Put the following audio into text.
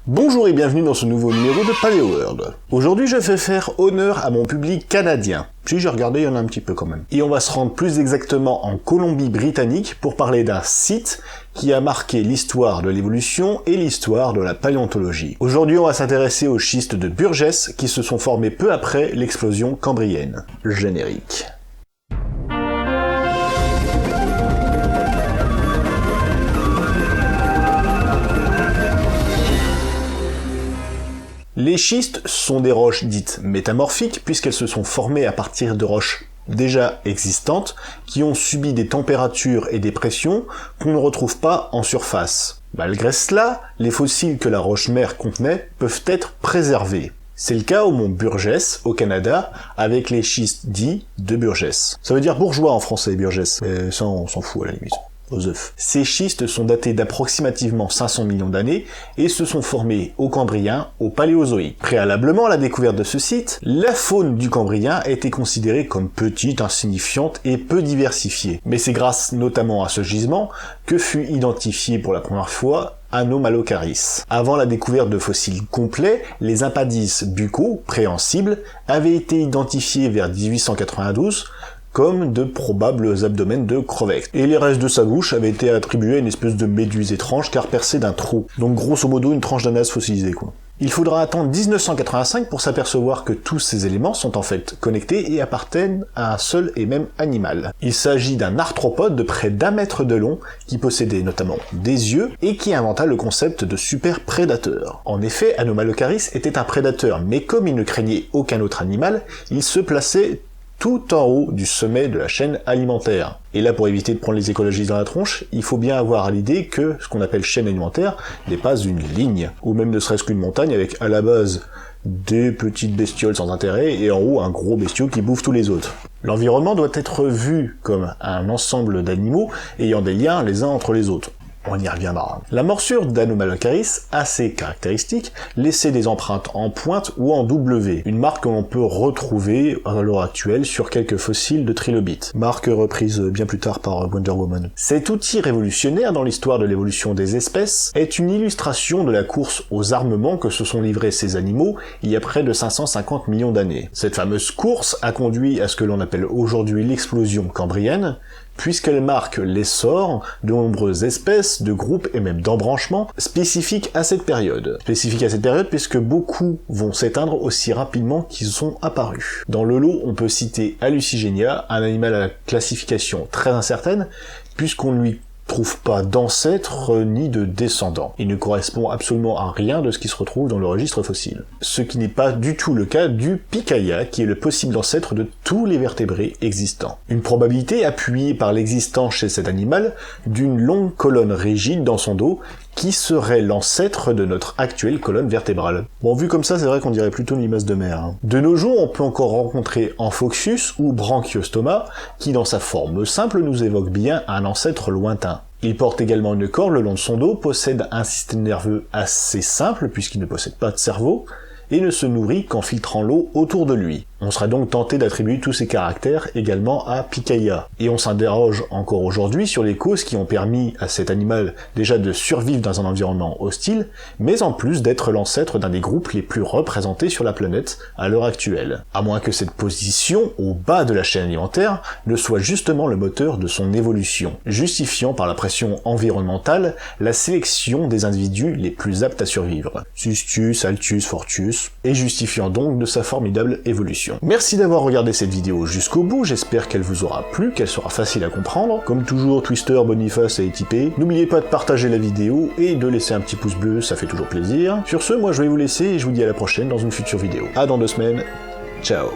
Bonjour et bienvenue dans ce nouveau numéro de Paléoworld. Aujourd'hui je vais faire honneur à mon public canadien. Si j'ai regardé, il y en a un petit peu quand même. Et on va se rendre plus exactement en Colombie-Britannique pour parler d'un site qui a marqué l'histoire de l'évolution et l'histoire de la paléontologie. Aujourd'hui on va s'intéresser aux schistes de Burgess qui se sont formés peu après l'explosion cambrienne. Générique. Les schistes sont des roches dites métamorphiques puisqu'elles se sont formées à partir de roches déjà existantes qui ont subi des températures et des pressions qu'on ne retrouve pas en surface. Malgré cela, les fossiles que la roche-mère contenait peuvent être préservés. C'est le cas au mont Burgess, au Canada, avec les schistes dits de Burgess. Ça veut dire bourgeois en français, Burgess, mais ça on s'en fout à la limite. Aux œufs. Ces schistes sont datés d'approximativement 500 millions d'années et se sont formés au Cambrien, au Paléozoïque. Préalablement à la découverte de ce site, la faune du Cambrien était considérée comme petite, insignifiante et peu diversifiée. Mais c'est grâce notamment à ce gisement que fut identifié pour la première fois Anomalocaris. Avant la découverte de fossiles complets, les appendices buccaux, préhensibles, avaient été identifiés vers 1892 comme de probables abdomens de crevettes. Et les restes de sa bouche avaient été attribués à une espèce de méduse étrange car percée d'un trou. Donc grosso modo une tranche d'ananas fossilisée quoi. Il faudra attendre 1985 pour s'apercevoir que tous ces éléments sont en fait connectés et appartiennent à un seul et même animal. Il s'agit d'un arthropode de près d'1 mètre de long qui possédait notamment des yeux et qui inventa le concept de super prédateur. En effet, Anomalocaris était un prédateur, mais comme il ne craignait aucun autre animal, il se plaçait tout en haut du sommet de la chaîne alimentaire. Et là, pour éviter de prendre les écologistes dans la tronche, il faut bien avoir à l'idée que ce qu'on appelle chaîne alimentaire n'est pas une ligne, ou même ne serait-ce qu'une montagne avec à la base des petites bestioles sans intérêt et en haut un gros bestiau qui bouffe tous les autres. L'environnement doit être vu comme un ensemble d'animaux ayant des liens les uns entre les autres. On y reviendra. La morsure d'Anomalocaris, assez caractéristique, laissait des empreintes en pointe ou en W, une marque que l'on peut retrouver à l'heure actuelle sur quelques fossiles de trilobites, marque reprise bien plus tard par Wonder Woman. Cet outil révolutionnaire dans l'histoire de l'évolution des espèces est une illustration de la course aux armements que se sont livrés ces animaux il y a près de 550 millions d'années. Cette fameuse course a conduit à ce que l'on appelle aujourd'hui l'explosion cambrienne, puisqu'elle marque l'essor de nombreuses espèces, de groupes et même d'embranchements spécifiques à cette période. Spécifiques à cette période puisque beaucoup vont s'éteindre aussi rapidement qu'ils sont apparus. Dans le lot, on peut citer Hallucigenia, un animal à la classification très incertaine, puisqu'on ne lui trouve pas d'ancêtre ni de descendant. Il ne correspond absolument à rien de ce qui se retrouve dans le registre fossile. Ce qui n'est pas du tout le cas du Pikaia, qui est le possible ancêtre de tous les vertébrés existants. Une probabilité appuyée par l'existence chez cet animal d'une longue colonne rigide dans son dos, qui serait l'ancêtre de notre actuelle colonne vertébrale. Bon, vu comme ça, c'est vrai qu'on dirait plutôt une limace de mer. Hein. De nos jours, on peut encore rencontrer Amphoxius ou Branchiostoma, qui dans sa forme simple nous évoque bien un ancêtre lointain. Il porte également une corde le long de son dos, possède un système nerveux assez simple puisqu'il ne possède pas de cerveau, et ne se nourrit qu'en filtrant l'eau autour de lui. On sera donc tenté d'attribuer tous ces caractères également à Pikaia. Et on s'interroge encore aujourd'hui sur les causes qui ont permis à cet animal déjà de survivre dans un environnement hostile, mais en plus d'être l'ancêtre d'un des groupes les plus représentés sur la planète à l'heure actuelle. À moins que cette position, au bas de la chaîne alimentaire, ne soit justement le moteur de son évolution, justifiant par la pression environnementale la sélection des individus les plus aptes à survivre. Sustus, Altus, Fortus, et justifiant donc de sa formidable évolution. Merci d'avoir regardé cette vidéo jusqu'au bout, j'espère qu'elle vous aura plu, qu'elle sera facile à comprendre. Comme toujours, Twister, Boniface et Tipé. N'oubliez pas de partager la vidéo et de laisser un petit pouce bleu, ça fait toujours plaisir. Sur ce, moi je vais vous laisser et je vous dis à la prochaine dans une future vidéo. À dans 2 semaines, ciao.